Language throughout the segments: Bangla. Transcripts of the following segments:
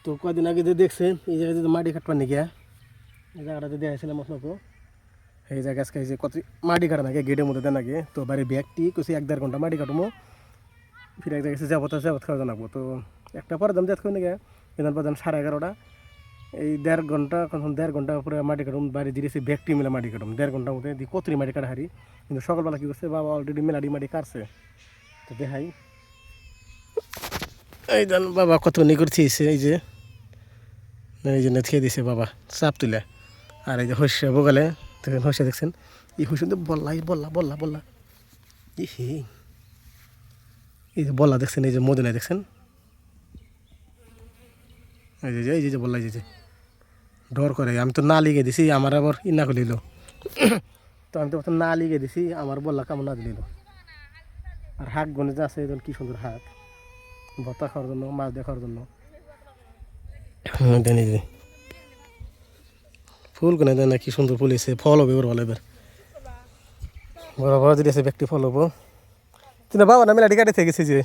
তো কদিন আগে যে দেখছেন এই জায়গায় যদি মাটি কাটবার নাকি এই জায়গাটাতে দেখাইছিলাম আপনাকে এই জায়গায় আজকে যে কত মাটি কাটা নাকি গেটের মধ্যে দেন আগে তো বাড়ির ব্যাগটি কিছু 1-1.5 ঘন্টা মাটি কাটবো ফিরে এক জায়গায় যাবত খাওয়া জানাবো তো একটা পরে দাম দেখো নাকি এখান পর 11:30 এই 1.5 ঘন্টা কখন 1.5 ঘন্টা পরে মাটি কাটুম বাড়ি দিয়েছি ব্যাগটি মিলে মাটি কাটুম 1.5 ঘন্টার মধ্যে দিয়ে কতরি মাটি কাটা হারি কিন্তু সকালবেলা কী করছে বাবা অলরেডি মেলাডি মাটি কাটছে তো দেখাই এই দেন বাবা কত নি করছে এই যে খেয়ে দিছে বাবা চাপ তুলে আর এই যে হস্যা বগালে দেখেন হস্যা দেখছেন এই হস্যা তো বললা এই যে বললা দেখছেন এই যে মদিনা দেখছেন এই যে বললা এই যে ডর করে আমি তো না লিগে দিছি আমার আবার ইনা করে দিল তো আমি তো না লিগে দিছি আমার বললা কেমন না দিল আর হাঁক গনে যে আছে কি সুন্দর হাঁক ভর্তা খাওয়ার জন্য মাছ দেখার জন্য ফুল কোনে দেয় না কি সুন্দর ফুল এসে ফল হবে এবার ভালো এবার বড় বড় যদি আছে ব্যক্তি ফল হবো কিন্তু বাবা না মেলাটি কাটে থেকে গেছে যে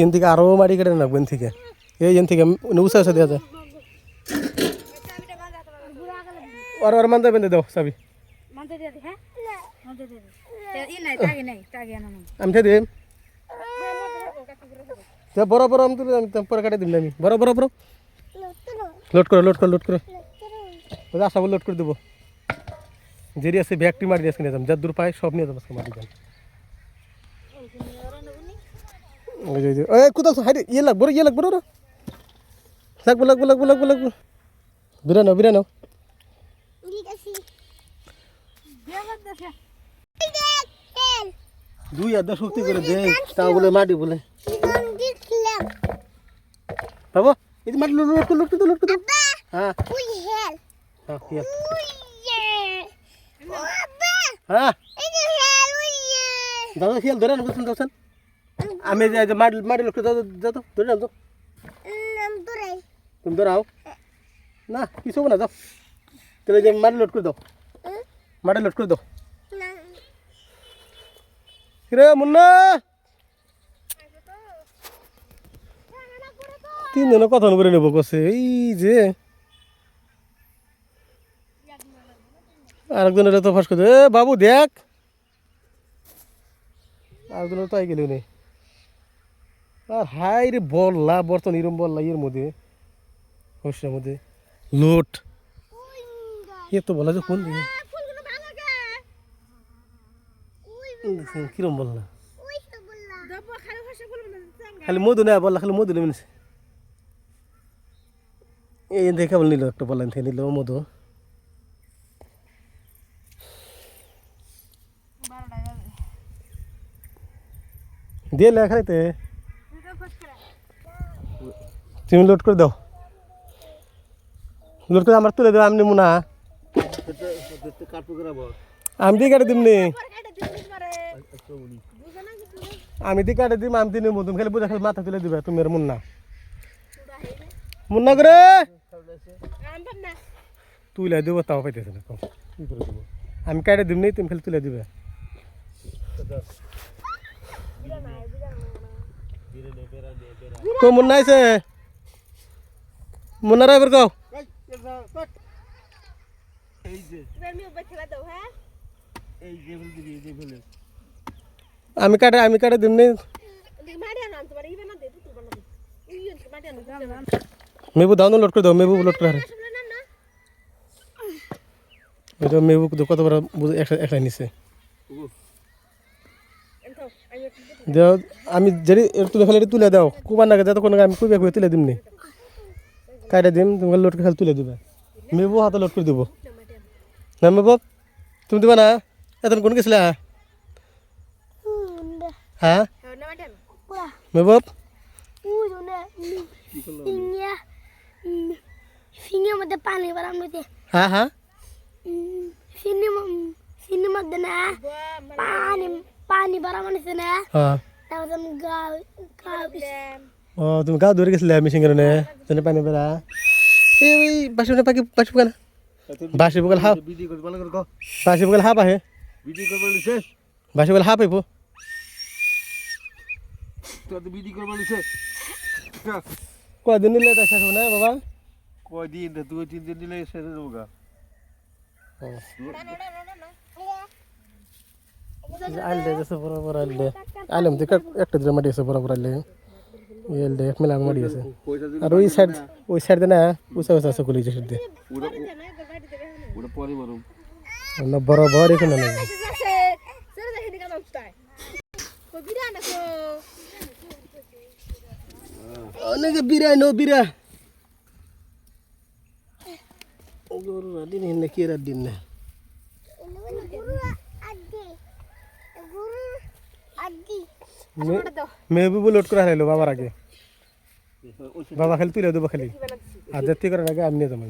এন থেকে আরো মাটি কাটে না এন থেকে এই এন থেকে উঁচা আছে দেওয়া যায় আর মানতে বেঁধে দাও চাবি আমি খেয়ে দিই বড় আমি তুলে পরে কাটে দিন আমি বড় লোড করো আশা লোড করে দেবো যেরি আছে ব্যাগটি মারি দিয়ে নিয়ে যাম যার দূর পায় সব নিয়ে যাবো মাটি যান কোথাও হাইটে লাগবো লাগবো বিরানো দুই হাত শক্তি করে দে তাও বলে মাটি বলে বাবা এই মাটি লোড করে হ্যাঁ দাদা খেয়াল ধরে না বুঝছেন দোকান আমি মাটি লোড করে যাও তো ধরে নাও তো তুমি ধরাও না কিছু না যাও তাহলে যে মাটি লোড করে দাও রে মুন্না 3 জনে কথা করে নেবো কছে এই যে আরেকজনের তো ফাঁস করে বাবু দেখ আরেকজনের তো আই গেল নেই আর হাই রে বললা বর্তন এরম বললা এর মধ্যে হস্যের মধ্যে লোট এ তো বলা যে কোন দিকে কিরম বললা খালি মধু নেই বললা খালি মধু নেই এই দেখে বল নিল একটা বললেন থেকে নিল মধু দিয়ে লে খাইতে তুমি লোড করে দাও লোড করে আমার তুলে দেবো আমি নেবো না আমি দিয়ে কাটে দিমনি আমি দিয়ে কাটে দিম আমি দিয়ে নেবো তুমি খালি বোঝা খালি মাথা তুলে দিবে তুমি আর মুন্না করে তুলে দেবো তাও পাইতেছে না কি করে দেবো আমি কাটে দিম নি তুমি খালি তুলে দিবে তো মুন্না আইছে মুন্নারা এবার কও আমি কাটে দিম নি মেবু দাও না লোড করে দাও মেবু লোড করে মেবু কত বড় একলাই নিছে দেও আমি যদি তুলে খালি তুলে দাও কুবার নাগে যতক্ষণ আমি কুবে কুবে তুলে দিমনি কাটে দিম তুমি লোড করে খালি তুলে দিবে মেবু হাতে লোড করে দেবো না মেবু তুমি দিবা না এতক্ষণ কোন গেছিলা হ্যাঁ মেবু সিংহের মধ্যে পানি বাড়াম নিতে হ্যাঁ সিনের মধ্যে না পানি বাড়াম নিতে না তারপর ও তুমি গাও ধরে গেছিলে মিশিং কারণে জন্য পানি বেড়া এই বাসি পাখি পোকা না বাসি পোকাল হা বাসি পোকাল হা পাহে বাসি বলে হাফ আইবো তোর তো বিডি করবা নিছে কয়দিন নিলে তা শেষ হবে না বাবা কয়দিন 2-3 দিন দিলে শেষ হয়ে যাবো গা আইলে যাচ্ছে বরাবর আইলে আইলাম তো একটা দিন মাটি আছে বরাবর আইলে এলডে এক মেলা মাটি আছে আর ওই সাইড না উঁচা উঁচা আছে কলেজের সাইড দিয়ে ওটা পরে মারো না বরাবর এখানে না অনেক বিরাই নো বিরা গরু দিন না কি দিন না মেহবুব লোড করে হারাইলো বাবার আগে বাবা খালি তুলে দেবো খালি আর যাত্রী করার আগে আমি নিয়ে যাবো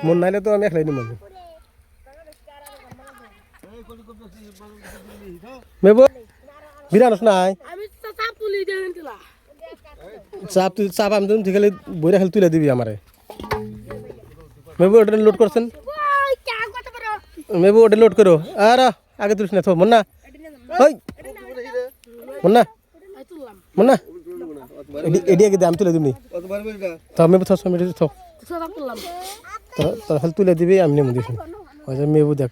মন নাইলে তো আমি একলাই নিব মেহবুব বিরানস নাই চাপ আমি তুমি খালি বইরা খালি তুলে দিবি আমারে মেহবুব ওটা লোড করছেন মেহবুব ওটা লোড করো আর আগে তুলিস না তো মন না ওই মুন্না মুন্না এডি আগে দাম তুলে দিবনি তো আমি বলছ আমি তো তো তুলে দিবি আমি নেব দিছি ওই যে মেবু দেখ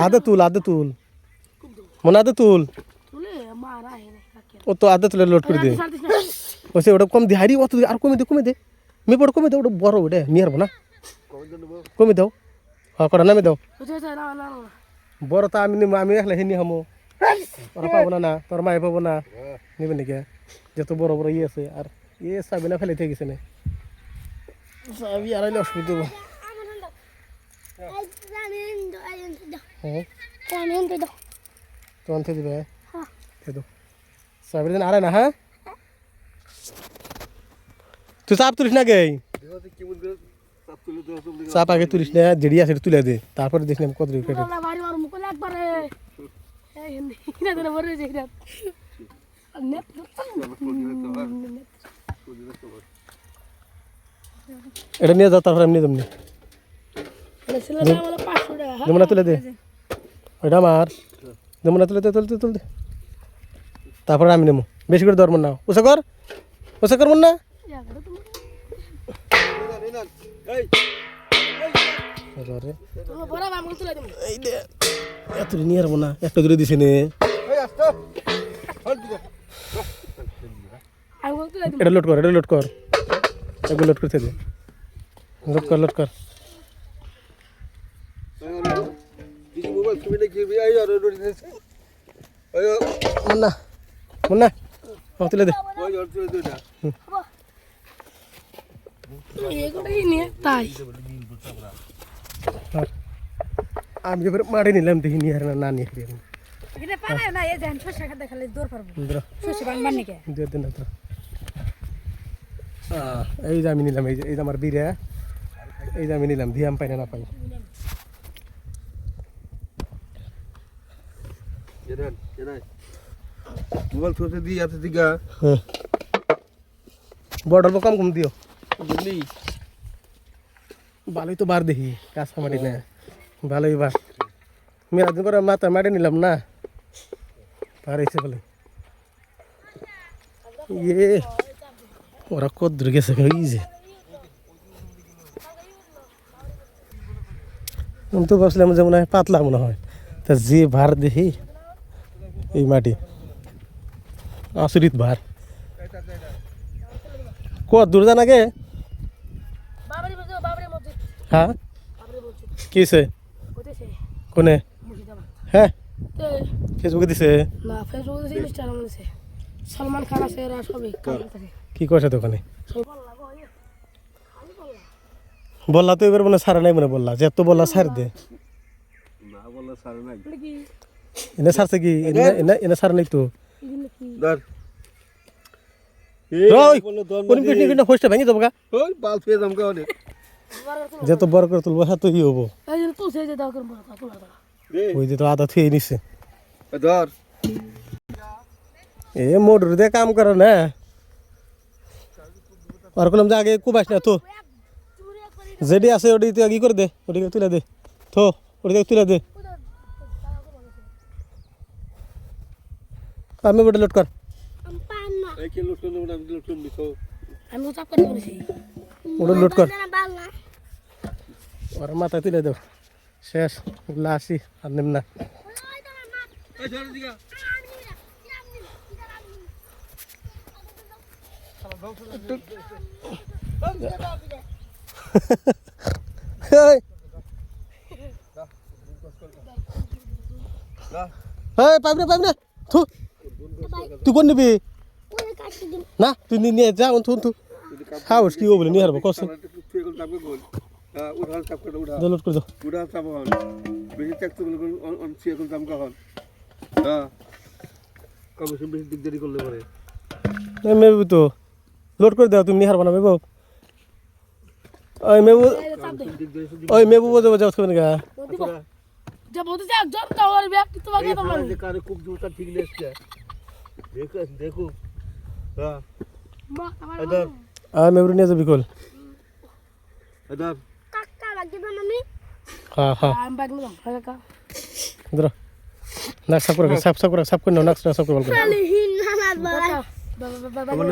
আদা তুল মনে আদা তুল ও তো আদা তুলে লোড করে দে ওসে ওটা কম দে হারি অত আর কমে দে মে বড় কমে দে ওটা বড় ওটা নিয়ে আসবো না কমে দাও হ্যাঁ কটা নামে দাও বড় তো আমি একলা হিনি হামো ওরা পাবো না তোর মায়ে পাবো না নেবে নাকি যত বড় বড় ইয়ে আছে আর ইয়ে চাবি না ফেলে গেছে না চাবি আর অসুবিধা দেবো হ্যাঁ তোমার থেকে দিবে দে চাবি দিন আরে না হ্যাঁ তুই চাপ তুলিস না গে চাপ আগে তুলিস না যেড়ি আছে তুলে দে তারপরে দেখ না কত কেটে এটা নিয়ে যাও তারপরে আমি নিয়ে যাবনি যেমন তুলে দে ওইটা আমার যেমন তুলে দে তুলতে তারপরে আমি নেবো বেশি করে ধরবো না ওসা কর মন না এত নিয়ে আসবো না একটা দূরে দিছে নে এটা লোড কর এগুলো লোড করতে দে লোড কর মুন্না তুলে দে আমি এবার মারি নিলাম দেখি নিয়ে না নিয়ে এই যে আমি নিলাম এই যে আমার বিরা এই যে আমি নিলাম ধিয়াম পাই না পাই মোবাইল থোতে দি আছে দিগা বর্ডার কম দিও বুঝলি ভালোই তো বার দেখি কাঁচা মাটি না ভালোই বার মেলা দিন করে মাথা মারি নিলাম না পার হয়েছে বলে ইয়ে ওরা কত দূর গেছে যে আমি তো ভাবছিলাম যে মনে হয় পাতলা মনে হয় তা যে ভার দেখি এই মাটি আসরিত ভার কত দূর জানা গে হ্যাঁ কিসে কোনে হ্যাঁ ফেসবুকে দিছে না ফেসবুকে দিছে ইনস্টাগ্রামে দিছে সলমান খান আছে এরা সবই কি কইছে তো ওখানে বললা তো এবার মনে সারা নাই মনে বললা যে তো বললা সার দে না বললা সারা নাই এনে সারছে কি এনে সার নাই তো ধর ওই কোন পিটনি কিনা হোস্টে ভেঙে যাবো গা ওই বাল ফেজ আমকা অনেক যত বড় করে তুলবো হ্যাঁ তো কি হবো এই যে তুই সেই যে দাও করে বড় তোলা ওই যে তো আদা থুয়ে নিছে ধর এ মোটর দিয়ে কাম করে না আর কলম যে আগে কুবাস না তো যেটি আছে ওটি তুই আগে করে দে ওটিকে তুলে দে থো ওটিকে তুলে দে আমি বড় লোড কর আমি পান না এই কে লোট করে নেব আমি লোট করে নিছো আমি চাপ করে করেছি ওটা লোড কর না বাল না ওর মাথায় তুলে দেব শেষ লাসি আর নেম না ওই তোমার মা এই ধরে দিগা এই না এই পাইব না থু তুই কোন নিবি ওই কাটি দিন না তুই নিয়ে যা থু থু হাউস কি বলে নিয়ে হারবো কস তুই এখন চাপে গোল উঠা চাপ করে উঠা লোড করে দাও উঠা চাপ হন বেশি ট্যাক্স গুলো অন সি এখন দাম কখন হ্যাঁ কমিশন বেশি দিগদারি করলে পরে মেবু তো লোড করে দাও তুমি নিয়ে হারবো না মেবু ওই মেবু ওই মেবু বোঝা বোঝা খাবেন গা जब होते से जब तो और व्यक्ति तो आगे तो এই কারে খুব জুতা ঠিক লেসছে দেখো দেখো হ্যাঁ मां हमारा আদার মেবু নিয়ে যাবি কল আদার काका लगे तो मम्मी হ্যাঁ হ্যাঁ हम बैग में काका ধরো নাক সাফ করে সাফ করে নাও নাক সাফ করে ভালো করে चल ही ना बाबा